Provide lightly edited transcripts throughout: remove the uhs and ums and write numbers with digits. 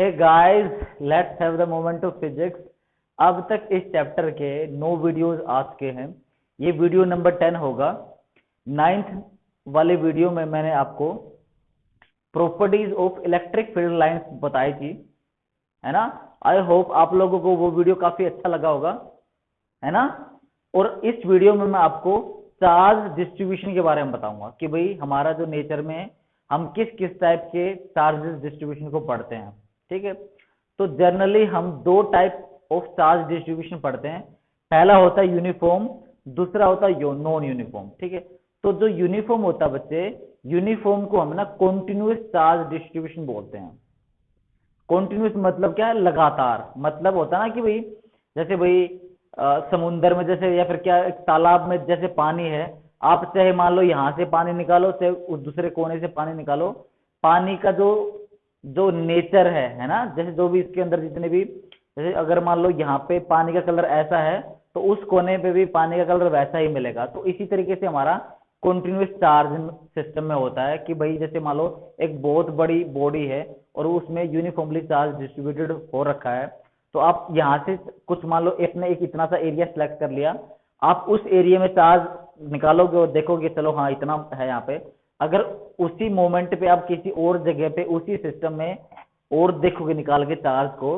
Hey guys, let's have the moment of physics. अब तक इस चैप्टर के 9 वीडियोस आ चुके हैं। ये वीडियो नंबर 10 होगा। 9th वाले वीडियो में मैंने आपको properties of electric field lines बताई थी, है ना। आई होप आप लोगों को वो वीडियो काफी अच्छा लगा होगा, है ना। और इस वीडियो में मैं आपको चार्ज डिस्ट्रीब्यूशन के बारे में बताऊंगा कि भाई हमारा जो नेचर में है, हम किस किस टाइप के चार्जेस डिस्ट्रीब्यूशन को पढ़ते हैं। ठीक है, तो जनरली हम दो टाइप ऑफ चार्ज डिस्ट्रीब्यूशन पढ़ते हैं। पहला होता है यूनिफॉर्म, दूसरा होता है नॉन यूनिफॉर्म। ठीक है, तो जो यूनिफॉर्म होता है बच्चे, यूनिफॉर्म को हम ना कॉन्टिन्यूस चार्ज डिस्ट्रीब्यूशन बोलते हैं। कॉन्टिन्यूस मतलब क्या है? लगातार। मतलब होता है ना कि भाई जैसे भाई समुंदर में जैसे, या फिर क्या एक तालाब में जैसे पानी है, आप चाहे मान लो यहाँ से पानी निकालो, चाहे उस दूसरे कोने से पानी निकालो, पानी का जो जो नेचर है ना, जैसे जो भी इसके अंदर जितने भी, जैसे अगर मान लो यहाँ पे पानी का कलर ऐसा है, तो उस कोने पे भी पानी का कलर वैसा ही मिलेगा। तो इसी तरीके से हमारा कॉन्टिन्यूस चार्ज सिस्टम में होता है कि भाई जैसे मान लो एक बहुत बड़ी बॉडी है और उसमें यूनिफॉर्मली चार्ज डिस्ट्रीब्यूटेड हो रखा है, तो आप यहाँ से कुछ मान लो अपने एक इतना सा एरिया सेलेक्ट कर लिया, आप उस एरिया में चार्ज निकालोगे और देखोगे चलो हाँ इतना है यहाँ पे। अगर उसी मोमेंट पे आप किसी और जगह पे उसी सिस्टम में और देखोगे निकाल के चार्ज को,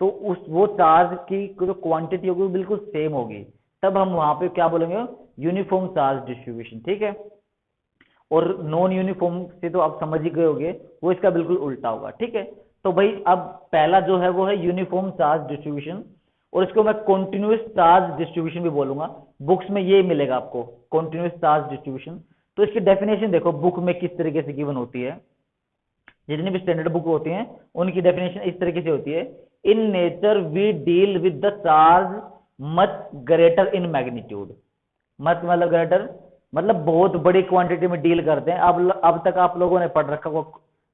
तो उस वो चार्ज की जो क्वांटिटी होगी वो बिल्कुल सेम होगी। तब हम वहां पे क्या बोलेंगे? Uniform charge distribution. ठीक है, और नॉन यूनिफॉर्म से तो आप समझ ही गए होगे, वो इसका बिल्कुल उल्टा होगा। ठीक है, तो भाई अब पहला जो है वो है यूनिफॉर्म चार्ज डिस्ट्रीब्यूशन, और इसको मैं कॉन्टिन्यूस चार्ज डिस्ट्रीब्यूशन भी बोलूंगा। बुक्स में ये मिलेगा आपको, कॉन्टिन्यूस चार्ज डिस्ट्रीब्यूशन। तो इसकी डेफिनेशन देखो बुक में किस तरीके से गिवन होती है। जितनी भी स्टैंडर्ड बुक होती हैं उनकी डेफिनेशन इस तरीके से होती है: in nature we deal with the charge much greater in magnitude. Much मतलब ग्रेटर, मतलब बहुत बड़ी क्वांटिटी में डील करते हैं। अब तक आप लोगों ने पढ़ रखा वो,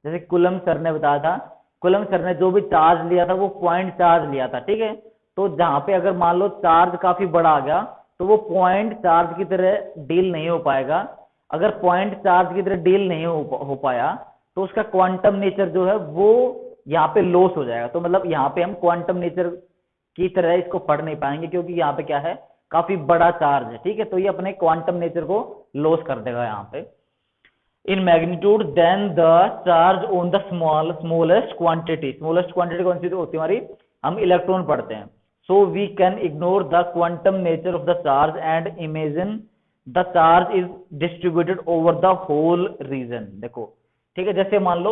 जैसे कुलम सर ने बताया था, कुलम सर ने जो भी चार्ज लिया था वो पॉइंट चार्ज लिया था। ठीक है, तो जहां पे अगर मान लो चार्ज काफी बड़ा आ गया, तो वो पॉइंट चार्ज की तरह डील नहीं हो पाएगा। अगर पॉइंट चार्ज की तरह डील नहीं हो पाया, तो उसका क्वांटम नेचर जो है वो यहाँ पे लॉस हो जाएगा। तो मतलब यहाँ पे हम क्वांटम नेचर की तरह इसको पढ़ नहीं पाएंगे, क्योंकि यहाँ पे क्या है, काफी बड़ा चार्ज है। ठीक है, तो ये अपने क्वांटम नेचर को लॉस कर देगा यहाँ पे। In magnitude than the charge on the smallest quantity. Smallest quantity कौन सी होती है हमारी? हम इलेक्ट्रॉन पढ़ते हैं। So we can ignore the quantum nature of the charge and imagine the charge is distributed over the whole region. देखो, ठीक है, जैसे मान लो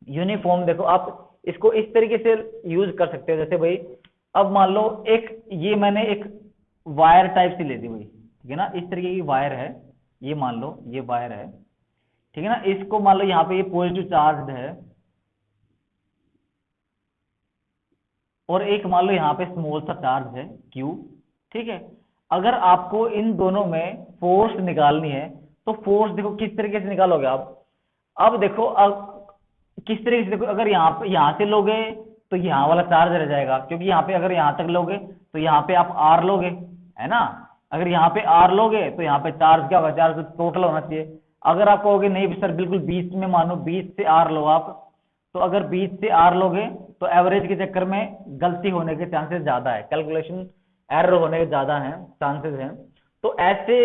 यूनिफॉर्म, देखो आप इसको इस तरीके से यूज कर सकते हो। जैसे भाई अब मान लो एक, ये मैंने एक वायर टाइप से ले दी भाई, ठीक है ना, इस तरीके की वायर है, ये मान लो ये वायर है, ठीक है ना। इसको मान लो यहाँ पे ये पॉजिटिव चार्ज है, और एक मान लो यहाँ पे स्मॉल सा चार्ज है क्यू। ठीक है, अगर आपको इन दोनों में फोर्स निकालनी है, तो फोर्स देखो किस तरीके से निकालोगे आप। अब देखो, अब किस तरीके से, देखो अगर यहाँ से लोगे तो यहाँ वाला चार्ज रह जाएगा, क्योंकि यहाँ पे अगर यहाँ तक लोगे तो यहाँ पे आप आर लोगे, है ना। अगर यहाँ पे आर लोगे तो यहाँ पे चार्ज क्या होगा? चार्ज टोटल होना चाहिए। अगर आप कहोगे नहीं सर बिल्कुल बीच में, मानो बीच से आर लो आप, तो अगर बीच से आर लोगे तो एवरेज के चक्कर में गलती होने के चांसेस ज्यादा है, कैलकुलेशन एरर होने के ज्यादा हैं, चांसेस हैं। तो ऐसे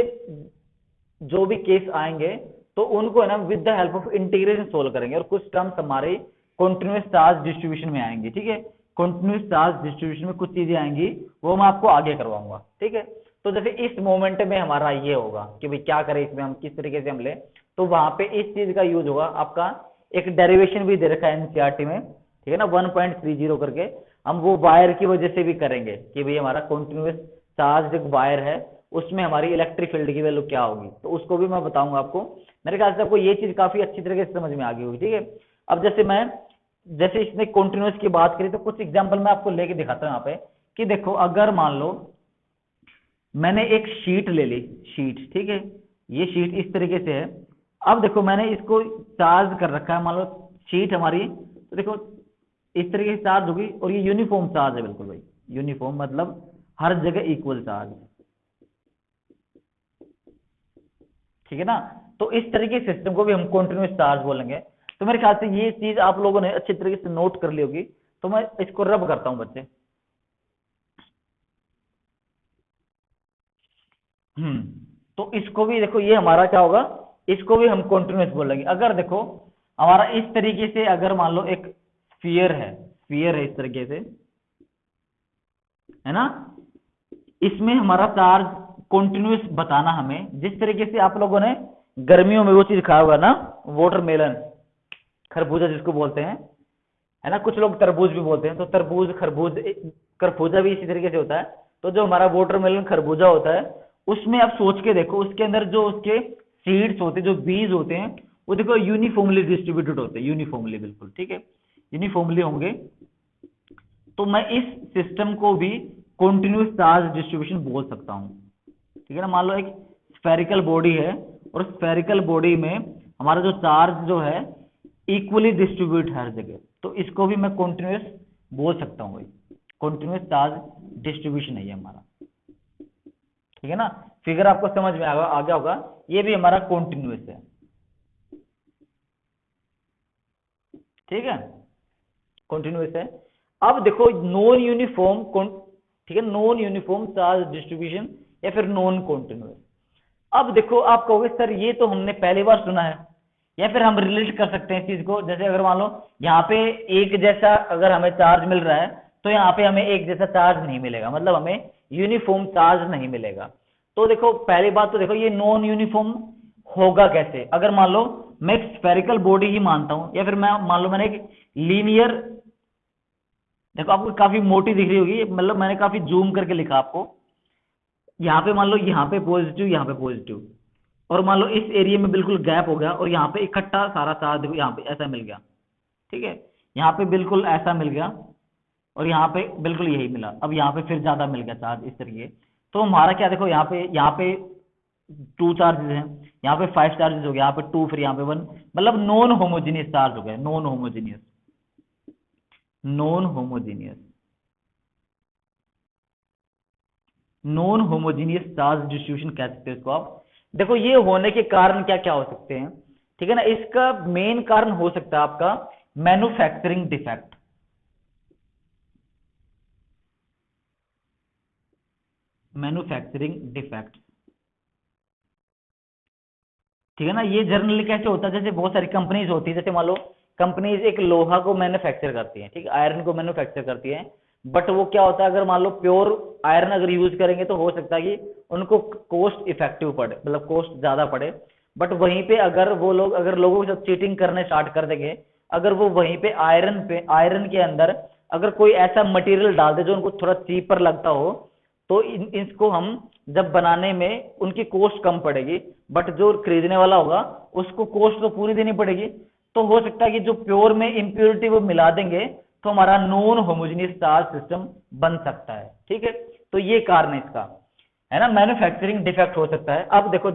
जो भी केस आएंगे तो उनको है ना with the help of integration solve करेंगे, और कुछ टर्म्स हमारे कॉन्टिन्यूस चार्ज डिस्ट्रीब्यूशन में आएंगे। ठीक है, कॉन्टिन्यूस चार्ज डिस्ट्रीब्यूशन में कुछ चीजें आएंगी, वो मैं आपको आगे करवाऊंगा। ठीक है, तो जैसे इस मोमेंट में हमारा ये होगा कि भाई क्या करें इसमें, हम किस तरीके से हम ले, तो वहां पे इस चीज का यूज होगा आपका। एक डेरिवेशन भी दे रखा है एनसीईआरटी में, ठीक है ना, 1.30 करके। हम वो वायर की वजह से भी करेंगे कि भाई हमारा कॉन्टिन्यूस चार्ज एक वायर है, उसमें हमारी इलेक्ट्रिक फील्ड की वैल्यू क्या होगी, तो उसको भी मैं बताऊंगा आपको। मेरे ख्याल से आपको ये चीज काफी अच्छी तरीके से समझ में आ गई होगी। ठीक है, अब जैसे इसने कॉन्टिन्यूस की बात करी, तो कुछ एग्जांपल मैं आपको लेके दिखाता हूँ यहाँ पे कि देखो, अगर मान लो मैंने एक शीट ले ली, शीट, ठीक है, ये शीट इस तरीके से है। अब देखो मैंने इसको चार्ज कर रखा है, मान लो शीट हमारी, तो देखो इस तरीके से चार्ज होगी, और ये यूनिफॉर्म चार्ज है बिल्कुल भाई। यूनिफॉर्म मतलब हर जगह इक्वल चार्ज, ठीक है ना। तो इस तरीके सिस्टम को भी हम कॉन्टिन्यूस चार्ज बोलेंगे। तो मेरे ख्याल से ये चीज आप लोगों ने अच्छी तरीके से नोट कर ली होगी। तो मैं इसको रब करता हूं बच्चे। तो इसको भी देखो, ये हमारा क्या होगा, इसको भी हम कंटिन्यूअस बोलेंगे। अगर देखो हमारा इस तरीके से, अगर मान लो एक स्फीयर है इस तरीके से, है ना, इसमें हमारा चार्ज कंटिन्यूअस बताना हमें, जिस तरीके से आप लोगों ने गर्मियों में वो चीज खाया होगा ना, वाटरमेलन, खरबूजा जिसको बोलते हैं, है ना, कुछ लोग तरबूज भी बोलते हैं। तो तरबूज, खरबूजा भी इसी तरीके से होता है। तो जो हमारा वाटरमेलन खरबूजा होता है, उसमें आप सोच के देखो, उसके अंदर जो उसके सीड्स होते हैं, जो बीज होते हैं, वो देखो यूनिफॉर्मली डिस्ट्रीब्यूटेड होते हैं, यूनिफॉर्मली, बिल्कुल ठीक है, यूनिफॉर्मली होंगे। तो मैं इस सिस्टम को भी कंटिन्यूअस चार्ज डिस्ट्रीब्यूशन बोल सकता हूं, ठीक है ना। मान लो एक स्फेरिकल बॉडी है, और स्फेरिकल बॉडी में हमारा जो चार्ज जो है इक्वली डिस्ट्रीब्यूट है हर जगह, तो इसको भी मैं कंटिन्यूअस बोल सकता हूँ भाई, कंटिन्यूअस चार्ज डिस्ट्रीब्यूशन है ये हमारा, ठीक है ना। फिगर आपको समझ में आ गया होगा, ये भी हमारा कंटिन्यूअस है, ठीक है, कंटिन्यूअस है। अब देखो नॉन यूनिफॉर्म, ठीक है, नॉन यूनिफॉर्म चार्ज डिस्ट्रीब्यूशन या फिर नॉन कंटिन्यूअस। अब देखो आप कहोगे सर ये तो हमने पहली बार सुना है, या फिर हम रिलेट कर सकते हैं इस चीज को, जैसे अगर मान लो यहाँ पे एक जैसा अगर हमें चार्ज मिल रहा है, तो यहाँ पे हमें एक जैसा चार्ज नहीं मिलेगा, मतलब हमें यूनिफॉर्म चार्ज नहीं मिलेगा। तो देखो पहली बात तो देखो ये नॉन यूनिफॉर्म होगा कैसे, अगर मान लो मैं एक स्फेरिकल बॉडी ही मानता हूं, या फिर मैं मान लो मैंने एक लीनियर, देखो आपको काफी मोटी दिख रही होगी, मतलब मैंने काफी जूम करके लिखा आपको, यहाँ पे मान लो यहाँ पे पॉजिटिव, यहाँ पे पॉजिटिव, और मान लो इस एरिया में बिल्कुल गैप हो गया, और यहाँ पे इकट्ठा सारा चार्ज देखो यहाँ पे ऐसा मिल गया, ठीक है, यहाँ पे बिल्कुल ऐसा मिल गया, और यहाँ पे बिल्कुल यही मिला। अब यहाँ पे फिर ज्यादा मिल गया चार्ज इस तरीके। तो हमारा क्या, देखो यहाँ पे 2 चार्जेस हैं, यहाँ पे 5 चार्जेस हो गया, यहाँ पे 2, फिर यहाँ पे 1, मतलब नॉन होमोजीनियस चार्ज हो गया, non homogeneous, non homogeneous, non homogeneous charge distribution कह सकते हैं इसको आप। देखो ये होने के कारण क्या क्या हो सकते हैं, ठीक है ना। इसका मेन कारण हो सकता है आपका मैन्युफैक्चरिंग डिफेक्ट, मैन्युफैक्चरिंग डिफेक्ट, ठीक है ना। ये जनरली कैसे होता है, जैसे बहुत सारी कंपनीज होती है, जैसे मान लो कंपनीज एक लोहा को मैन्युफैक्चर करती है, ठीक है, आयरन को मैन्युफैक्चर करती है, बट वो क्या होता है, अगर मान लो प्योर आयरन अगर यूज करेंगे तो हो सकता है कि उनको कॉस्ट इफेक्टिव पड़े, मतलब कॉस्ट ज्यादा पड़े। बट वहीं पे अगर वो लोग, अगर लोगों के साथ चीटिंग करने स्टार्ट कर देंगे, अगर वो वहीं पे आयरन के अंदर अगर कोई ऐसा मटेरियल डाल दे जो उनको थोड़ा चीपर लगता हो, तो इसको हम जब बनाने में उनकी कॉस्ट कम पड़ेगी, बट जो खरीदने वाला होगा उसको कॉस्ट तो पूरी देनी पड़ेगी। तो हो सकता है कि जो प्योर में इम्प्योरिटी वो मिला देंगे, तो हमारा नॉन होमोजेनियस चार्ज सिस्टम बन सकता है, ठीक है। तो ये कारण है इसका, है ना, मैन्युफैक्चरिंग डिफेक्ट हो सकता है। अब देखो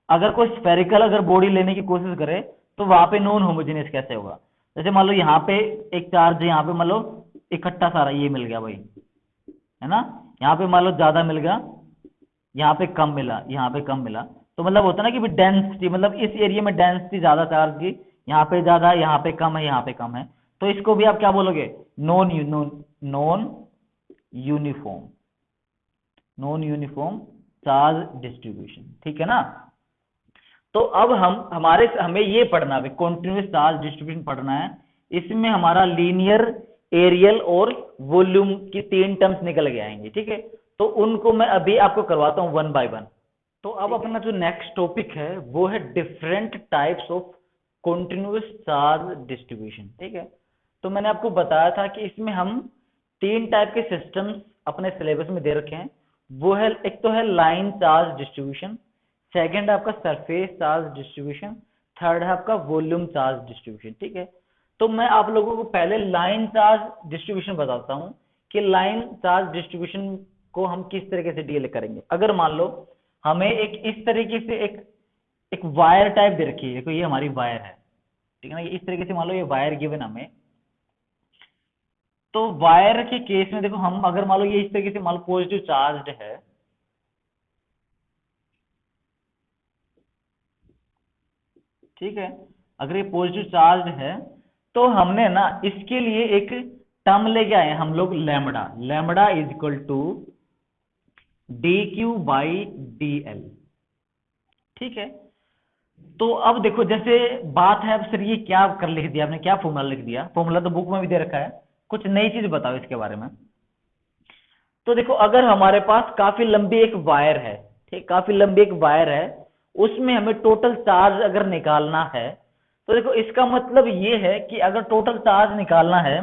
अगर कोई स्फेरिकल अगर बॉडी लेने की कोशिश करे, तो वहां पे नॉन होमोजेनियस कैसे होगा। जैसे मान लो यहाँ पे एक चार्ज है, यहाँ पे मान लो इकट्ठा सारा ये मिल गया भाई, है ना, यहाँ पे मान लो ज्यादा मिल गया, यहाँ पे कम मिला, यहाँ पे कम मिला, तो मतलब होता है ना कि डेंसिटी, मतलब इस एरिया में डेंसिटी ज्यादा चार्ज की, यहाँ पे ज्यादा, यहाँ पे कम है, यहाँ पे कम है, तो इसको भी आप क्या बोलोगे, non non uniform, non uniform charge distribution, ठीक है ना। तो अब हमें ये पढ़ना है, कॉन्टिन्यूस चार्ज डिस्ट्रीब्यूशन पढ़ना है। इसमें हमारा लीनियर, एरियल और वॉल्यूम की 3 टर्म्स निकल के आएंगे, ठीक है। तो उनको मैं अभी आपको करवाता हूं 1 बाय 1। तो अब अपना जो नेक्स्ट टॉपिक है वो है different types of continuous charge distribution, ठीक है। तो मैंने आपको बताया था कि इसमें हम 3 टाइप के सिस्टम्स अपने सिलेबस में दे रखे हैं। वो है, एक तो है लाइन चार्ज डिस्ट्रीब्यूशन, सेकंड है आपका सरफेस चार्ज डिस्ट्रीब्यूशन, थर्ड है आपका वॉल्यूम चार्ज डिस्ट्रीब्यूशन, ठीक है। तो मैं आप लोगों को पहले लाइन चार्ज डिस्ट्रीब्यूशन बताता हूं कि लाइन चार्ज डिस्ट्रीब्यूशन को हम किस तरीके से डील करेंगे। अगर मान लो हमें एक इस तरीके से एक वायर टाइप दे रखी है, देखो ये हमारी वायर है, ठीक है ना, इस तरीके से मान लो ये वायर गिवन हमें। तो वायर के केस में देखो हम अगर मान लो ये इस तरीके से मान लो पॉजिटिव चार्ज है, ठीक है, अगर ये पॉजिटिव चार्ज है तो हमने ना इसके लिए एक टर्म लेके आए हैं हम लोग, lambda. Lambda is equal to dq by dl। ठीक है, तो अब देखो जैसे बात है, अब सर ये क्या कर लिख दिया आपने, क्या फॉर्मूला लिख दिया? फॉर्मूला तो बुक में भी दे रखा है, कुछ नई चीज बताओ इसके बारे में। तो देखो अगर हमारे पास काफी लंबी एक वायर है, ठीक, काफी लंबी एक वायर है, उसमें हमें टोटल चार्ज अगर निकालना है, तो देखो इसका मतलब ये है कि अगर टोटल चार्ज निकालना है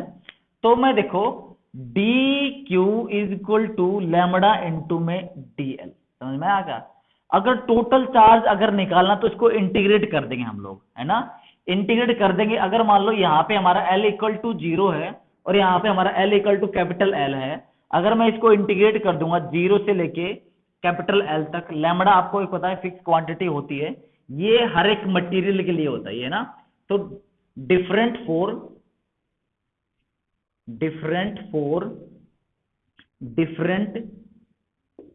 तो मैं देखो d q is equal to lambda into में डी एल। समझ में आ गया? अगर टोटल चार्ज अगर निकालना तो इसको इंटीग्रेट कर देंगे हम लोग, है ना, इंटीग्रेट कर देंगे। अगर मान लो यहाँ पे हमारा L इक्वल टू 0 है और यहाँ पे हमारा L equal to capital L है, अगर मैं इसको इंटीग्रेट कर दूंगा 0 से लेके कैपिटल L तक, लैम्बडा आपको एक पता है फिक्स क्वांटिटी होती है, ये हर एक मटेरियल के लिए होता है ना। तो डिफरेंट फॉर डिफरेंट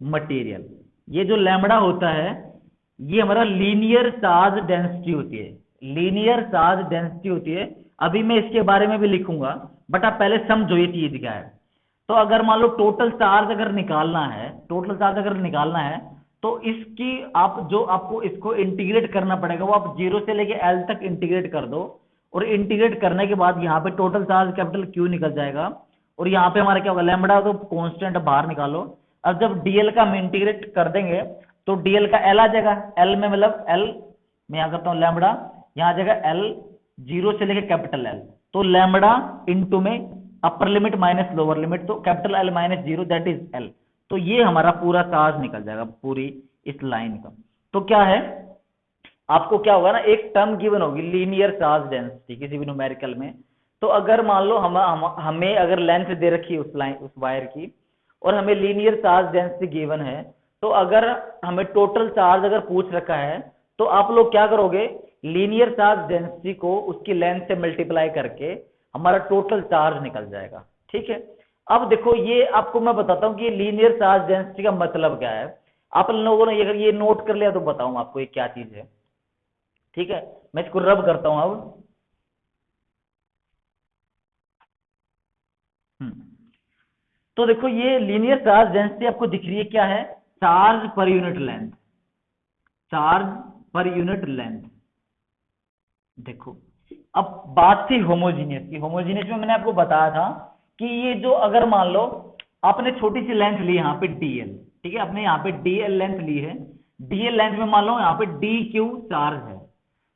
मटेरियल, ये जो लैम्बडा होता है ये हमारा लीनियर चार्ज डेंसिटी होती है, लीनियर चार्ज डेंसिटी होती है। अभी मैं इसके बारे में भी लिखूंगा, बट आप पहले समझो ये चीज क्या है। तो अगर मान लो टोटल चार्ज अगर निकालना है, टोटल चार्ज अगर निकालना है तो इसकी आप जो आपको इसको इंटीग्रेट करना पड़ेगा वो आप 0 से लेके L तक इंटीग्रेट कर दो, और इंटीग्रेट करने के बाद यहाँ पे टोटल चार्ज कैपिटल Q निकल जाएगा, और यहाँ पे हमारा क्या होगा, लैम्बडा तो कांस्टेंट बाहर निकालो। अब जब डीएल का हम इंटीग्रेट कर देंगे तो डीएल का एल आ जाएगा, एल में मतलब एल मैं यहाँ करता हूँ लैम्बडा, यहाँ आ जाएगा एल 0 से लेके कैपिटल एल, तो लैम्बडा इंटू में upper limit minus lower limit, तो capital L minus 0 that is L. तो ये हमारा पूरा चार्ज निकल जाएगा पूरी इस लाइन का। तो क्या है, आपको क्या होगा ना, एक टर्म गिवन होगी लीनियर चार्ज डेंसिटी किसी भी न्यूमेरिकल में। तो अगर मान लो हमें अगर लेंथ दे रखी है उस लाइन उस वायर की, और हमें लीनियर चार्ज डेंसिटी गिवन है, तो अगर हमें टोटल चार्ज अगर पूछ रखा है तो आप लोग क्या करोगे, लीनियर चार्ज डेंसिटी को उसकी लेंथ से मल्टीप्लाई करके हमारा टोटल चार्ज निकल जाएगा। ठीक है, अब देखो ये आपको मैं बताता हूँ कि लीनियर चार्ज डेंसिटी का मतलब क्या है। आप लोगों ने अगर ये नोट कर लिया तो बताऊं आपको ये क्या चीज है। ठीक है, मैं इसको रब करता हूं अब। तो देखो ये लीनियर चार्ज डेंसिटी आपको दिख रही है, क्या है, charge per unit length, charge per unit length. देखो अब बात थी होमोजीनियस की, होमोजीनियस में मैंने आपको बताया था कि ये जो अगर मान लो आपने छोटी सी लेंथ ली यहाँ पे डीएल, ठीक है, आपने यहाँ पे डीएल लेंथ ली है, डीएल लेंथ में मान लो यहाँ पे डी क्यू चार्ज है,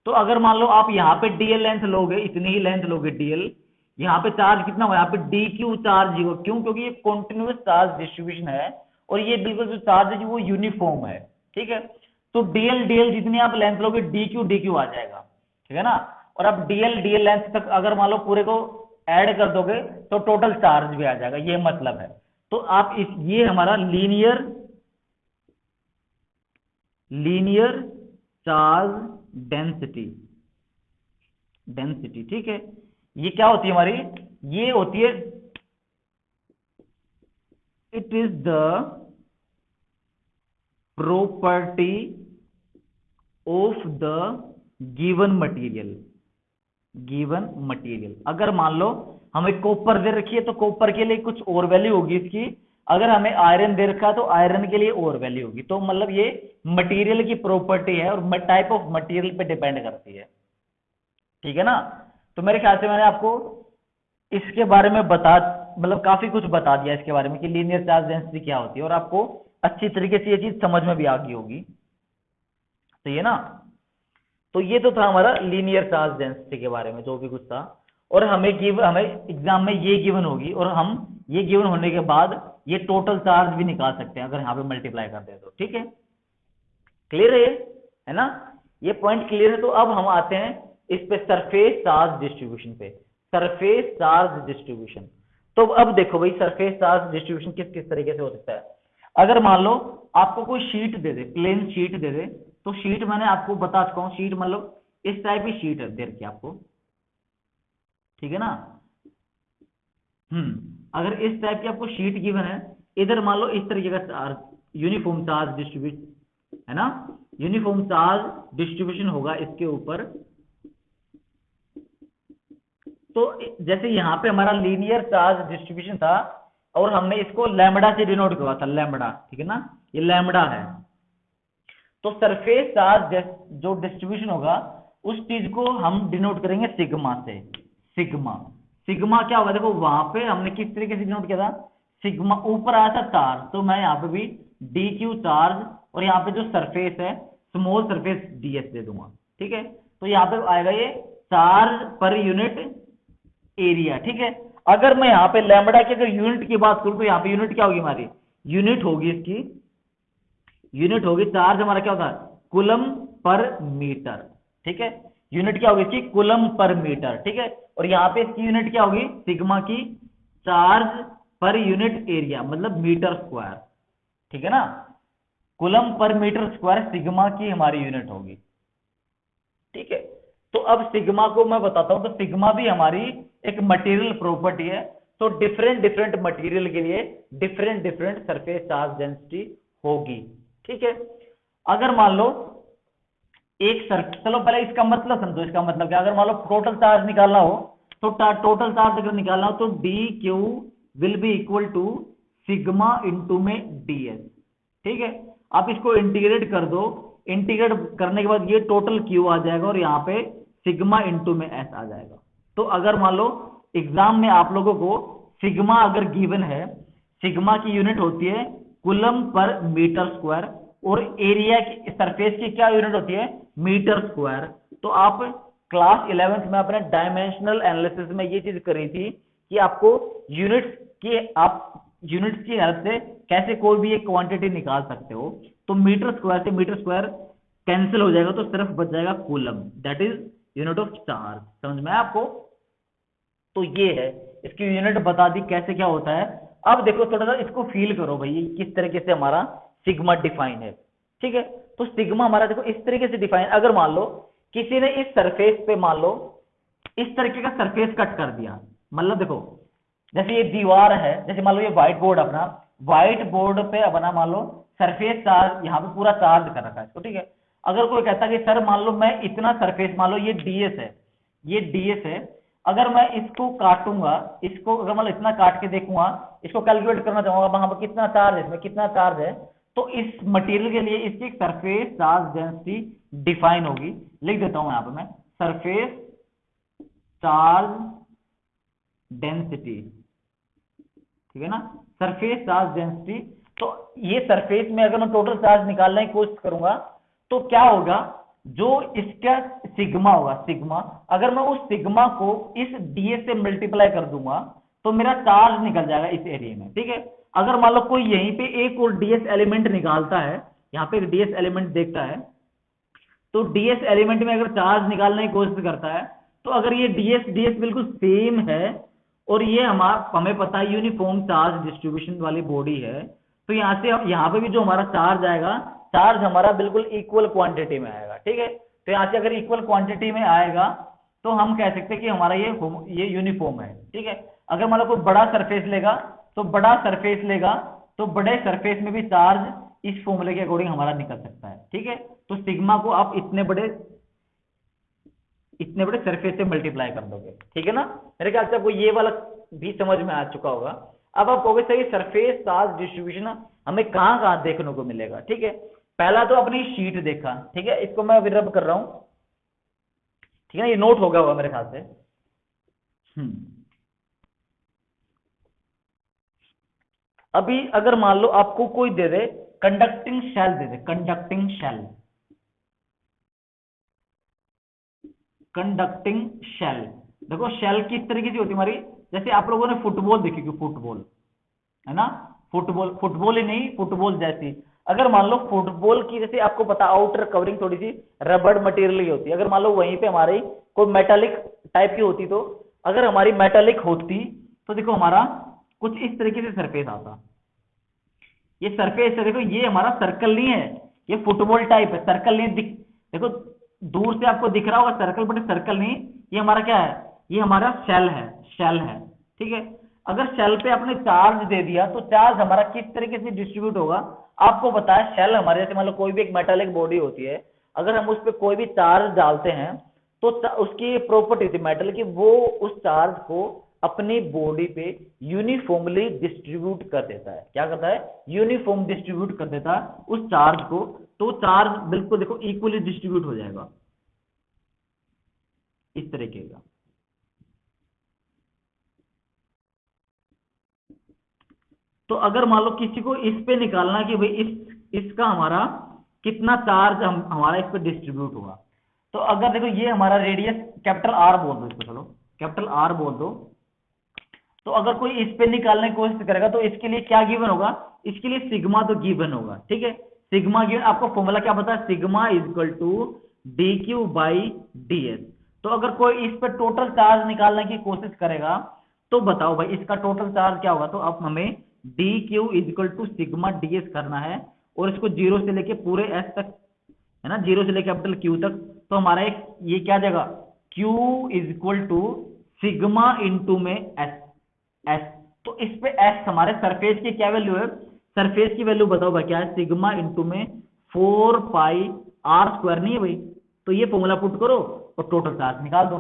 तो अगर मान लो आप यहाँ पे डीएल लेंथ लोगे, इतनी ही लेंथ लोगे डीएल, यहाँ पे चार्ज कितना हुआ, यहाँ पे डी क्यू चार्ज ही होगा, क्यों, क्योंकि ये कॉन्टिन्यूस चार्ज डिस्ट्रीब्यूशन है और ये बिल्कुल जो चार्ज है वो यूनिफॉर्म है। ठीक है, तो डीएल डीएल जितनी आप लेंथ लोगे डी क्यू आ जाएगा, ठीक है ना। और अब डीएल डीएल लेंथ तक अगर मान लो पूरे को ऐड कर दोगे तो टोटल चार्ज भी आ जाएगा, ये मतलब है। तो आप इस ये हमारा लीनियर चार्ज डेंसिटी, ठीक है, ये क्या होती है हमारी, ये होती है, it is the property of the given material, अगर मान लो हमें कॉपर दे रखी है तो कॉपर के लिए कुछ और वैल्यू होगी इसकी, अगर हमें आयरन दे रखा है तो आयरन के लिए और वैल्यू होगी। तो मतलब ये मटेरियल की प्रॉपर्टी है और टाइप ऑफ मटेरियल पे डिपेंड करती है। ठीक है ना, तो मेरे ख्याल से मैंने आपको इसके बारे में मतलब काफी कुछ बता दिया इसके बारे में कि लीनियर चार्ज डेंसिटी क्या होती है, और आपको अच्छी तरीके से ये चीज समझ में भी आ गई होगी। सही है ना, तो ये तो था हमारा लीनियर चार्ज डेंसिटी के बारे में जो भी कुछ था, और हमें एग्जाम में ये गिवन होगी, और हम ये गिवन होने के बाद ये टोटल चार्ज भी निकाल सकते हैं अगर यहाँ पे मल्टीप्लाई कर दे तो। ठीक है, क्लियर है ना, ये पॉइंट क्लियर है। तो अब हम आते हैं इस पे सरफेस चार्ज डिस्ट्रीब्यूशन पे, सरफेस चार्ज डिस्ट्रीब्यूशन। तो अब देखो भाई सरफेस चार्ज डिस्ट्रीब्यूशन किस किस तरीके से हो सकता है। अगर मान लो आपको कोई शीट दे दे, प्लेन शीट दे दे, तो शीट मैंने आपको बता चुका हूं, शीट मतलब इस टाइप की शीट दे रखी आपको, ठीक है ना। अगर इस टाइप की आपको शीट गिवन है, इधर मान लो इस तरीके का चार्ज, यूनिफॉर्म चार्ज डिस्ट्रीब्यूशन है ना, यूनिफॉर्म चार्ज डिस्ट्रीब्यूशन होगा इसके ऊपर, तो जैसे यहाँ पे हमारा लीनियर चार्ज डिस्ट्रीब्यूशन था और हमने इसको लैम्बडा से डिनोट किया था, लैम्बडा, ठीक है ना, ये लैम्बडा है। तो सरफेस चार्ज जो डिस्ट्रीब्यूशन होगा उस चीज को हम डिनोट करेंगे सिग्मा से। सिग्मा, सिग्मा क्या होगा, देखो वहां पे हमने किस तरीके से डिनोट किया था, सिग्मा ऊपर आया था चार्ज, तो मैं यहाँ पे भी डी क्यू चार्ज, और यहाँ पे जो सरफेस है स्मॉल सरफेस डीएस दे दूंगा, ठीक है। तो यहाँ पे आएगा ये चार्ज पर यूनिट एरिया, ठीक है। अगर मैं यहाँ पे लैम्बडा की अगर यूनिट की बात करूं तो यहाँ पे यूनिट क्या होगी हमारी, यूनिट होगी इसकी, यूनिट होगी, चार्ज हमारा क्या होता है, कूलम पर मीटर, ठीक है। यूनिट क्या होगी इसकी, कूलम पर मीटर, ठीक है। और यहाँ पे इसकी यूनिट क्या होगी, सिग्मा की, चार्ज पर यूनिट एरिया, मतलब मीटर स्क्वायर, ठीक है ना। Coulomb per metre square sigma की हमारी यूनिट होगी, ठीक है। तो अब सिग्मा को मैं बताता हूं, तो सिग्मा भी हमारी एक मटेरियल प्रॉपर्टी है। तो डिफरेंट डिफरेंट मटेरियल के लिए different different surface charge density होगी, ठीक है। अगर मान लो एक चलो पहले इसका मतलब समझो, इसका मतलब क्या, अगर मान लो टोटल चार्ज निकालना हो, तो टोटल चार्ज अगर निकालना हो तो d q will be equal to sigma into में डीएस, ठीक है। आप इसको इंटीग्रेट कर दो, इंटीग्रेट करने के बाद ये टोटल क्यू आ जाएगा और यहाँ पे सिग्मा इंटू में एस आ जाएगा। तो अगर मान लो एग्जाम में आप लोगों को सिग्मा अगर गिवन है, सिग्मा की यूनिट होती है कूलम पर मीटर स्क्वायर, और एरिया की सरफेस की क्या यूनिट होती है, मीटर स्क्वायर। तो आप क्लास 11th में अपने डायमेंशनल एनालिसिस में ये चीज करी थी कि आपको यूनिट्स की, आप यूनिट्स की हेल्प से कैसे कोई भी एक क्वांटिटी निकाल सकते हो। तो मीटर स्क्वायर से मीटर स्क्वायर कैंसिल हो जाएगा, तो सिर्फ बच जाएगा coulomb, that is unit of charge. समझ में आपको, तो ये है, इसकी यूनिट बता दी कैसे क्या होता है। अब देखो थोड़ा सा इसको फील करो भाई, किस तरीके से हमारा सिग्मा डिफाइन है, ठीक है। तो सिग्मा हमारा देखो इस तरीके से डिफाइन, अगर मान लो किसी ने इस सरफेस पे मान लो इस तरीके का सरफेस कट कर दिया, मतलब देखो जैसे ये दीवार है, जैसे मान लो ये व्हाइट बोर्ड, अपना व्हाइट बोर्ड पे अपना मान लो सरफेस चार्ज यहाँ पे पूरा चार्ज कर रखा है इसको, ठीक है। अगर कोई कहता है कि सर मान लो मैं इतना सरफेस, मान लो ये डीएस है, ये डीएस है, अगर मैं इसको काटूंगा, इसको अगर मान लो इतना काट के देखूंगा, इसको कैलकुलेट करना चाहूंगा वहां पर कितना चार्ज है, इसमें कितना चार्ज है, तो इस मटेरियल के लिए इसकी सरफेस चार्ज डेंसिटी डिफाइन होगी। लिख देता हूं यहां पर मैं, सरफेस चार्ज डेंसिटी, ठीक है ना, सरफेस चार्ज डेंसिटी। तो ये सरफेस में अगर मैं टोटल चार्ज निकालने की कोशिश करूंगा तो क्या होगा, जो इसका सिग्मा होगा, सिग्मा, अगर मैं उस सिग्मा को इस डीएस से मल्टीप्लाई कर दूंगा तो मेरा चार्ज निकल जाएगा इस एरिया में, ठीक है। अगर मान लो कोई यहीं पे एक और डीएस एलिमेंट निकालता है, यहाँ पे एक डीएस एलिमेंट देखता है, तो डीएस एलिमेंट में अगर चार्ज निकालने की कोशिश करता है, तो अगर ये डीएस डीएस बिल्कुल सेम है और ये हमें पता है यूनिफॉर्म चार्ज डिस्ट्रीब्यूशन वाली बॉडी है, तो यहाँ से यहाँ पे भी जो हमारा चार्ज आएगा, चार्ज हमारा बिल्कुल इक्वल क्वांटिटी में आएगा, ठीक है। तो यहाँ से अगर इक्वल क्वांटिटी में आएगा तो हम कह सकते हैं कि हमारा ये यूनिफॉर्म है, ठीक है। अगर मान लो कोई बड़ा सरफेस लेगा, तो बड़ा सरफेस लेगा, तो बड़े सरफेस में भी चार्ज इस फॉर्मूले के अकॉर्डिंग हमारा निकल सकता है, ठीक है। तो सिग्मा को आप इतने बड़े सरफेस से मल्टीप्लाई कर दोगे, ठीक है ना। मेरे ख्याल से आपको ये वाला भी समझ में आ चुका होगा। अब आप कहोगे सही सरफेस चार्ज डिस्ट्रीब्यूशन हमें कहाँ कहाँ देखने को मिलेगा, ठीक है। पहला तो अपनी शीट देखा, ठीक है, इसको मैं अभी रब कर रहा हूं, ठीक है ना, ये नोट हो गया होगा मेरे ख्याल से। अभी अगर मान लो आपको कोई दे दे कंडक्टिंग शेल, दे दे कंडक्टिंग शेल, कंडक्टिंग शेल, देखो शेल किस तरीके की होती है हमारी, जैसे आप लोगों ने फुटबॉल देखी कि फुटबॉल है ना, फुटबॉल, फुटबॉल ही नहीं फुटबॉल जैसी, अगर मान लो फुटबॉल की जैसे आपको पता आउटर कवरिंग थोड़ी सी रबड़ मटेरियल की होती है, अगर मान लो वहीं पे हमारी कोई मेटालिक टाइप की होती, तो अगर हमारी मेटालिक होती तो देखो हमारा कुछ इस तरीके से सरफेस आता, ये सरफेस है, देखो ये हमारा सर्कल नहीं है, ये फुटबॉल टाइप है, सर्कल नहीं दिख, देखो दूर से आपको दिख रहा होगा सर्कल, बट सर्कल नहीं, ये हमारा क्या है, ये हमारा शेल है, शेल है, ठीक है। अगर शेल पे आपने चार्ज दे दिया तो चार्ज हमारा किस तरीके से डिस्ट्रीब्यूट होगा, आपको पता है शेल हमारे, जैसे मान लो कोई भी एक मेटालिक बॉडी होती है, अगर हम उस पर कोई भी चार्ज डालते हैं तो उसकी प्रॉपर्टी थी मेटल की, वो उस चार्ज को अपनी बॉडी पे यूनिफॉर्मली डिस्ट्रीब्यूट कर देता है। क्या करता है? यूनिफॉर्म डिस्ट्रीब्यूट कर देता है उस चार्ज को, तो चार्ज बिल्कुल देखो इक्वली डिस्ट्रीब्यूट हो जाएगा इस तरीके का। तो अगर मान लो किसी को इस पे निकालना कि भाई इसका हमारा कितना चार्ज हमारा इस पे डिस्ट्रीब्यूट हुआ, तो अगर देखो ये हमारा रेडियस कैपिटल आर बोल दो इसको, चलो कैपिटल आर बोल दो, तो अगर कोई इस पे निकालने की कोशिश करेगा तो इसके लिए क्या गिवन होगा? इसके लिए सिग्मा तो गिवन होगा, ठीक है। सिग्मा गिवन, आपको फॉर्मूला क्या पता है? Sigma is equal to d q by d s. तो अगर कोई इस पर टोटल चार्ज निकालने की कोशिश करेगा तो बताओ भाई इसका टोटल चार्ज क्या होगा? तो अब हमें d q is equal to sigma d s करना है, और इसको जीरो से लेके पूरे एस तक, है ना, जीरो से लेके कैपिटल क्यू तक। तो हमारा एक ये क्या जाएगा? Q is equal to sigma into में एस। एस, तो इस पे एस हमारे सरफेस की क्या वैल्यू है? सरफेस की वैल्यू बताओ भाई क्या है? सिग्मा इंटू में 4 पाई आर स्क्वायर, नहीं है भाई? तो ये फॉर्मूला पुट करो और टोटल चार्ज निकाल दो,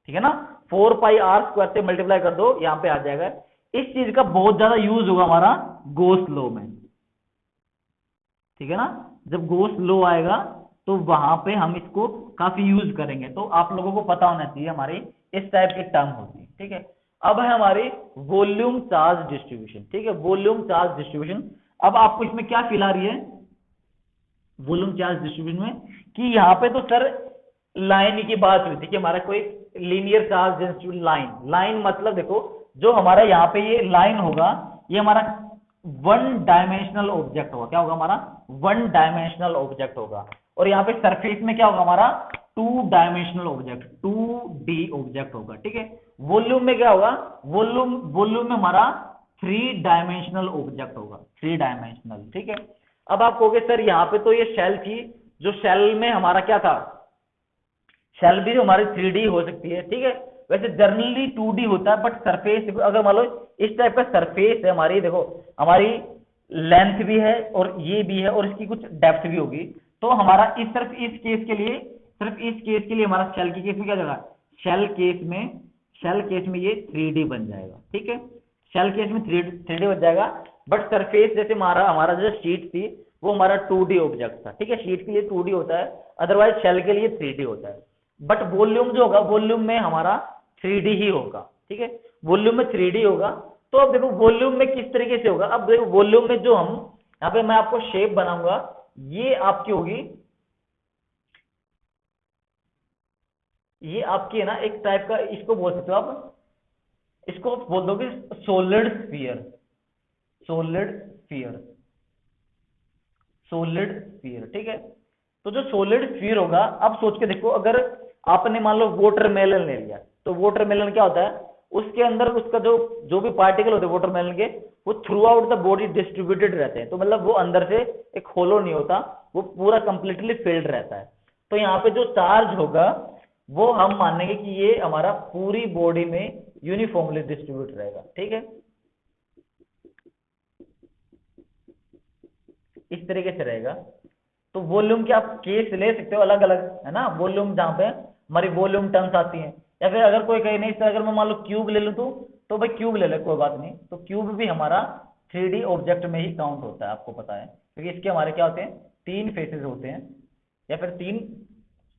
ठीक है ना। 4 पाई आर स्क्वायर से मल्टीप्लाई कर दो, यहां पे आ जाएगा। इस चीज का बहुत ज्यादा यूज होगा हमारा गोस लॉ में, ठीक है ना। जब गोस लॉ आएगा तो वहां पे हम इसको काफी यूज करेंगे, तो आप लोगों को पता होना चाहिए हमारी इस टाइप की टर्म होती है, ठीक है। अब है हमारी वॉल्यूम चार्ज डिस्ट्रीब्यूशन, ठीक है, वॉल्यूम चार्ज डिस्ट्रीब्यूशन। अब आपको इसमें क्या फील आ रही है वॉल्यूम चार्ज डिस्ट्रीब्यूशन में? कि यहाँ पे तो सर लाइन की बात हुई थी कि हमारा कोई लीनियर चार्ज डिस्ट्रीब्यूशन लाइन मतलब देखो जो हमारा यहाँ पे ये लाइन होगा, ये हमारा वन डायमेंशनल ऑब्जेक्ट होगा। क्या होगा? हमारा वन डायमेंशनल ऑब्जेक्ट होगा। और यहाँ पे सरफेस में क्या होगा? हमारा two dimensional object, 2D object होगा, ठीक है। वॉल्यूम में क्या होगा? वॉल्यूम में हमारा 3 डायमेंशनल ऑब्जेक्ट होगा, 3 डायमेंशनल, ठीक है। अब आप कहोगे सर यहाँ पे तो ये शेल थी, जो शेल में हमारा क्या था? शेल भी हमारी 3D हो सकती है, ठीक है। वैसे जनरली 2D होता है, बट सरफेस अगर मान लो इस टाइप का सरफेस है हमारी, देखो हमारी लेंथ भी है और ये भी है और इसकी कुछ डेप्थ भी होगी, तो हमारा सिर्फ इस केस के लिए हमारा शेल के केस में क्या जाएगा? शेल केस में ये 3D बन जाएगा, ठीक है। शेल केस में 3D बन जाएगा, बट सरफेस जैसे हमारा जो शीट थी वो हमारा 2D ऑब्जेक्ट था, ठीक है। शीट के लिए 2D होता है, अदरवाइज शेल के लिए 3D होता है। बट वॉल्यूम जो होगा, वॉल्यूम में हमारा 3D ही होगा, ठीक है। वॉल्यूम में 3D होगा। तो अब देखो वॉल्यूम में किस तरीके से होगा? अब देखो वॉल्यूम में जो हम यहाँ पे मैं आपको शेप बनाऊंगा, ये आपकी होगी, ये आपकी है ना एक टाइप का, इसको बोल सकते हो आप, इसको बोल दोगे solid sphere, solid sphere, solid sphere, ठीक है। तो जो सॉलिड स्फीयर होगा, अब सोच के देखो, अगर आपने मान लो वाटरमेलन ले लिया, तो वाटरमेलन क्या होता है? उसके अंदर उसका जो जो भी पार्टिकल होते हैं वाटरमेलन के, वो through out the body distributed रहते हैं। तो मतलब वो अंदर से एक होलो नहीं होता, वो पूरा कंप्लीटली फिल्ड रहता है। तो यहाँ पे जो चार्ज होगा वो हम मानेंगे कि ये हमारा पूरी बॉडी में यूनिफॉर्मली डिस्ट्रीब्यूट रहेगा, ठीक है। इस तरीके से रहेगा। तो वॉल्यूम के आप केस ले सकते हो अलग अलग, है ना। वॉल्यूम जहाँ पे हमारी वॉल्यूम टर्म्स आती हैं, या फिर अगर कोई कहे नहीं सर अगर मैं मान लो क्यूब ले लूँ तो भाई क्यूब ले ले, कोई बात नहीं। तो क्यूब भी हमारा 3D ऑब्जेक्ट में ही काउंट होता है, आपको पता है, क्योंकि इसके हमारे क्या होते हैं? 3 फेसेस होते हैं, या फिर 3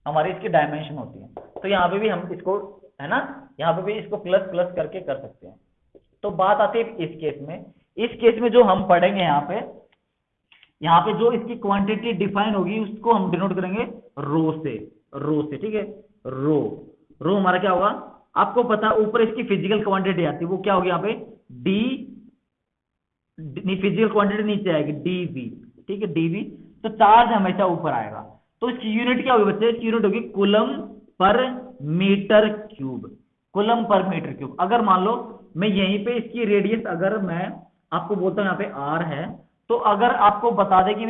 हमारी इसकी डायमेंशन होती है। तो यहाँ पे भी हम इसको, है ना, यहाँ पे भी इसको प्लस प्लस करके कर सकते हैं। तो बात आती है इस केस में, इस केस में जो हम पढ़ेंगे यहाँ पे जो इसकी क्वांटिटी डिफाइन होगी उसको हम डिनोट करेंगे रो से, ठीक है। रो हमारा क्या होगा? आपको पता है ऊपर इसकी फिजिकल क्वांटिटी आती है, वो क्या होगी यहाँ पे? फिजिकल क्वांटिटी नीचे आएगी डीवी, ठीक है, डीवी। तो चार्ज हमेशा ऊपर आएगा। तो इसकी यूनिट क्या होगी बच्चे? इसकी यूनिट होगी coulomb per metre cube, coulomb per metre cube. अगर मान लो मैं यहीं पे इसकी रेडियस अगर मैं आपको बोलता हूँ यहाँ पे आर है, तो अगर आपको बता दें कि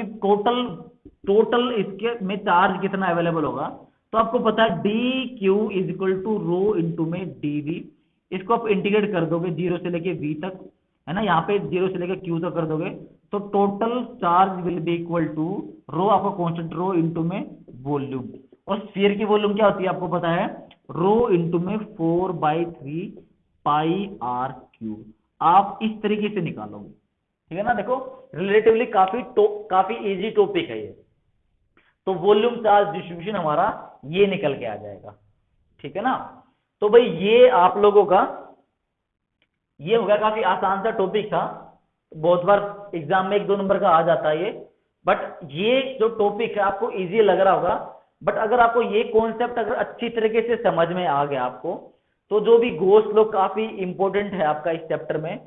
टोटल इसके में चार्ज कितना अवेलेबल होगा, तो आपको पता है d q is equal to rho into में डीवी। इसको आप इंटीग्रेट कर दोगे 0 से लेके v तक, है ना, यहाँ पे 0 से लेके q तक कर दोगे, तो total charge will be equal to rho, आपका कांस्टेंट रो इंटू में वॉल्यूम। और स्फीयर की वॉल्यूम क्या होती है आपको पता है, रो इंटू में 4/3 पाई आर क्यूब। आप इस तरीके से निकालोगे, ठीक है ना। देखो रिलेटिवली काफी इजी टॉपिक है ये। तो वॉल्यूम चार्ज डिस्ट्रीब्यूशन हमारा ये निकल के आ जाएगा, ठीक है ना। तो भाई ये आप लोगों का ये हो गया, काफी आसान सा टॉपिक था। बहुत बार एग्जाम में 1-2 नंबर का आ जाता है ये, बट ये जो टॉपिक है आपको इजी लग रहा होगा। बट अगर आपको ये कॉन्सेप्ट अगर अच्छी तरीके से समझ में आ गया आपको, तो जो भी गोस लोग काफी इंपॉर्टेंट है आपका इस चैप्टर में,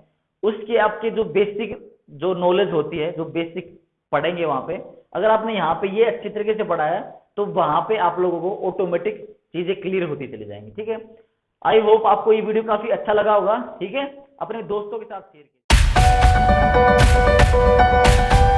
उसके आपके जो बेसिक जो नॉलेज होती है, जो बेसिक पढ़ेंगे वहां पे, अगर आपने यहाँ पे ये अच्छी तरीके से पढ़ा है, तो वहां पे आप लोगों को ऑटोमेटिक चीजें क्लियर होती चली जाएंगी, ठीक है। आई होप आपको ये वीडियो काफी अच्छा लगा होगा, ठीक है। अपने दोस्तों के साथ शेयर कीजिए।